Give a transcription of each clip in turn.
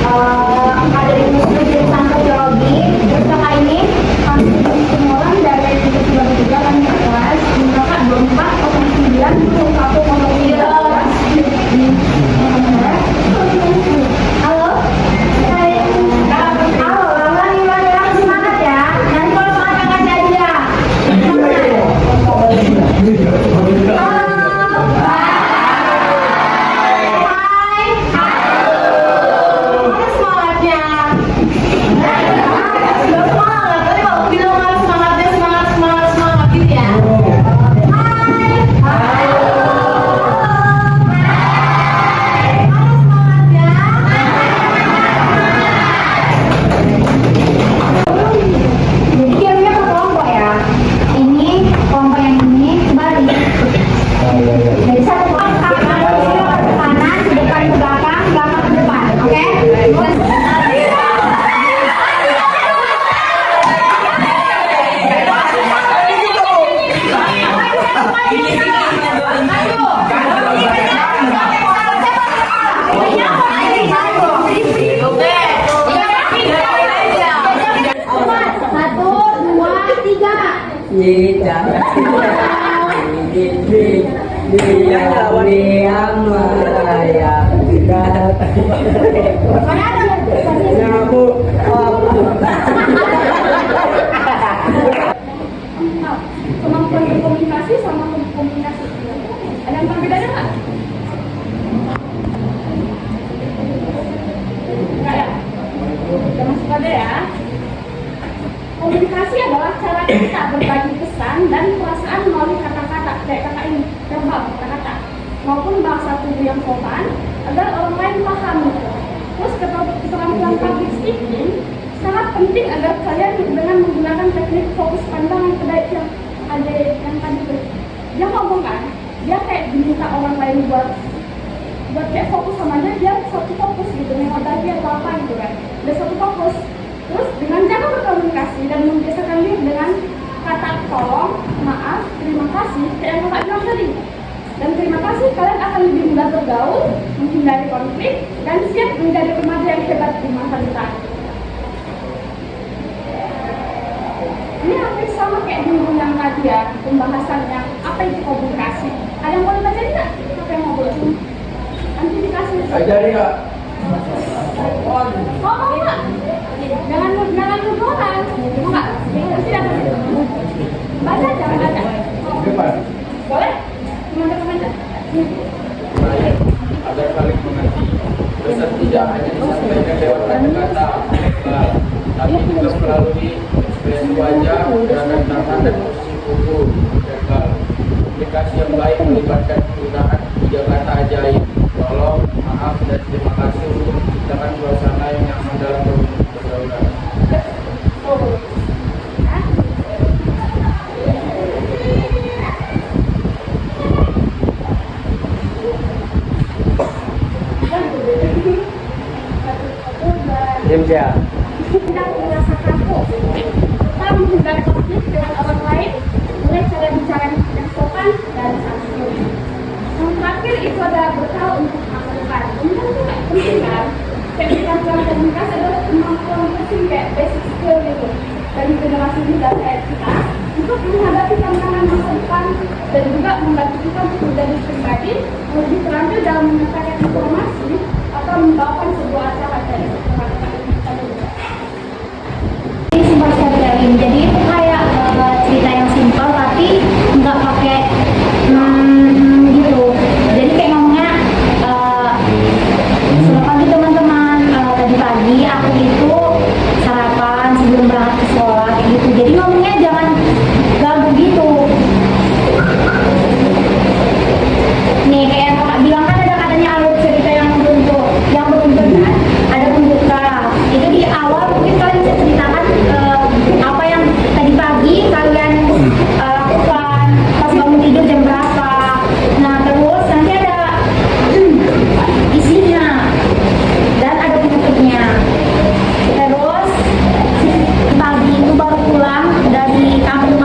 ada di jurusan sosiologi. Terus kakak ini orang dari jurusan juga kan kelas. Kakak 2409 aku ngomong kelas. Halo. Halo, Lala gimana? Semangat ya. Nanti kalau semangat kakak aja. Jadi satu kanan ke kanan, depan ke belakang, belakang ke depan, oke? Satu, dua, tiga. Dia yang meraya nyamu Kemampuan berkomunikasi sama komunikasi ada yang perbedaannya nggak? Nggak ya? Udah masuk ada ya? Komunikasi adalah cara kita berbagi pesan dan perasaan melalui kata-kata, kayak kata ini, verbal, kata-kata, maupun bahasa tubuh yang sopan agar orang lain paham. Terus keterampilan public speaking sangat penting agar kalian dengan menggunakan teknik fokus pandangan kedai yang ada yang tadi tuh. Dia ngomong kan, dia kayak diminta orang lain buat kayak fokus sama dia satu fokus gitu, nengok tadi atau apa gitu kan, dia satu fokus. Terus dengan cara berkomunikasi dan membiasakan diri dengan kata tolong, maaf, terima kasih, kayak yang kakak bilang tadi. Dan terima kasih, kalian akan lebih mudah bergaul, menghindari konflik, dan siap menjadi remaja yang hebat di masa depan. Ini hampir sama kayak di yang tadi ya, pembahasannya apa itu komunikasi. Ada yang boleh belajar nggak? Apa yang mau boleh? Nanti dikasih. ajari kak Oh, enggak. Jangan nunggu orang. Mau nggak? Nanti dapat. Baca, jangan baca. depan Boleh? Teman-teman. agar saling mengerti pesan tidak hanya disampaikan lewat kata-kata tapi juga melalui ekspresi wajah, gerakan tangan dan posisi tubuh verbal. Komunikasi yang baik melibatkan penggunaan 3 kata ajaib, tolong, maaf, dan terima kasih untuk menciptakan suasana yang nyaman dalam pergaulan. Tidak merasa kaku. Kita menghindari konflik dengan orang lain, mulai cara bicara yang sopan dan santun. Yang terakhir itu adalah bekal untuk masa depan. Ini kan penting kan? Keterampilan komunikasi adalah kemampuan penting kayak basic skill gitu dari generasi muda kayak kita untuk menghadapi tantangan masa depan dan juga membantu kita untuk menjadi pribadi yang lebih terampil dalam menyampaikan informasi atau membawakan sebuah acara dari simpel storytelling. Jadi itu kayak cerita yang simpel tapi nggak pakai gitu. Jadi kayak ngomongnya selamat pagi teman-teman. Tadi pagi aku itu sarapan sebelum berangkat ke sekolah kayak gitu. Jadi ngomongnya jangan ganggu gitu. Nih kayak yang kakak bilang kan ada katanya alur cerita yang beruntun kan ada pembuka. Itu di awal mungkin kalian bisa ceritakan apa yang tadi pagi kalian lakukan pas bangun tidur jam berapa. Nah terus nanti ada isinya dan ada penutupnya. Terus pagi itu baru pulang dari kampung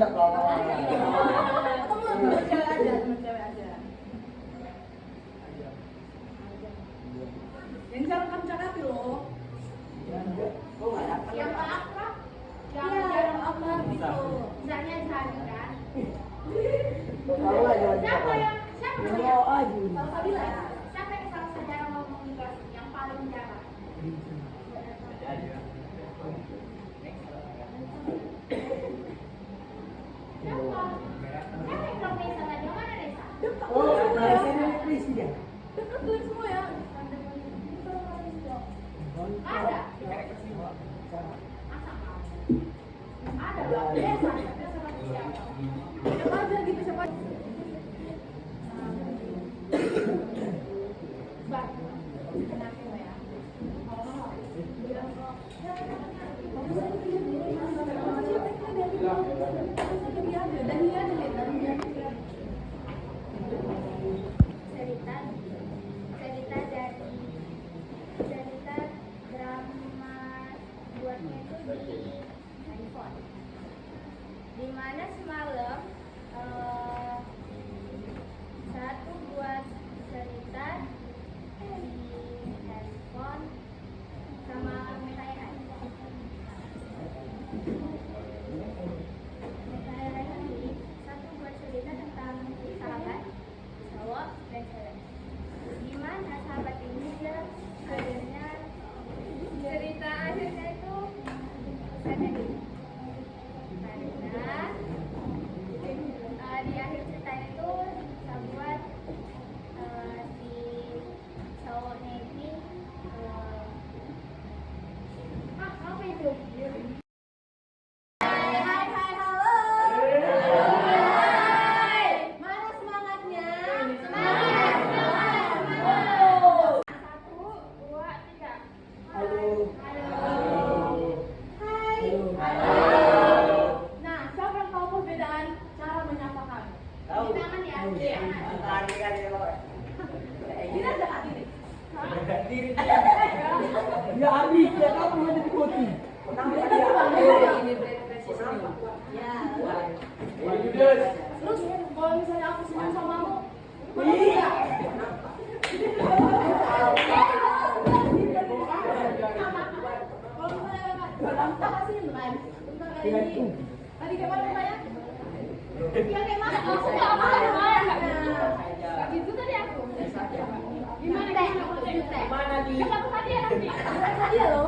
mandek loh. Temen cewek aja, temen cewek aja. Yang jarang kamu cakati loh. Kok nggak dapat? Yang tak akrab, yang Iya, jarang yang akrab gitu. misalnya Zari kan. Kalau nggak jalan Siapa yang Mau yang aja. Kalau Sabila ya? siapa yang salah sejarah ngomong di kelas yang paling jarang? Siapa? Siapa yang belum Nesa tadi? Yang mana Nesa? Oh, saya presiden. Deket tuh semua ya. Ada. Masa nggak ada? Ada belum Nesa? Tapi sama siapa? Siapa aja gitu, siapa aja. Bang, kenapa ya? Oh, bilang kok. cerita cerita dari cerita drama buatnya itu di handphone, dimana semalam satu buat cerita di handphone sama Mekairan. Mekairan ini satu buat cerita tentang sahabat cowok dan cewek. Gimana sahabat ini dia akhirnya cerita akhirnya itu sedih karena di akhir cerita itu sahabat si cowoknya ini apa itu? Hai, halo. Mana semangatnya? Satu, dua, tiga. Halo. Hai. Nah, siapa yang tahu perbedaan cara menyapa kami? Di tangan ya, di tangan. Ini ada hati nih. Ya habis, ya kamu mau diikuti. Ya. Lanjut. Terus kalau misalnya aku senyum sama kamu, Iya. kalau misalnya kita senyum kan, bentar kayak gini. Tadi kayak mana namanya? Ya kayak mana? Aku nggak mau nggak gitu tadi aku. Gimana teh? Gimana di? Kan aku tadi ya nanti. Tadi ya lo.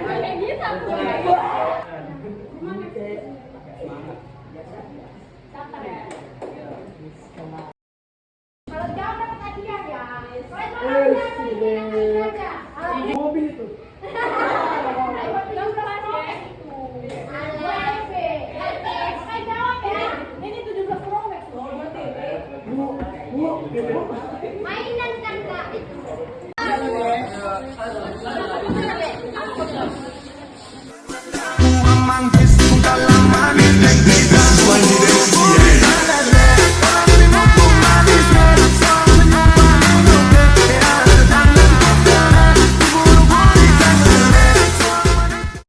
Kayak gitu aku.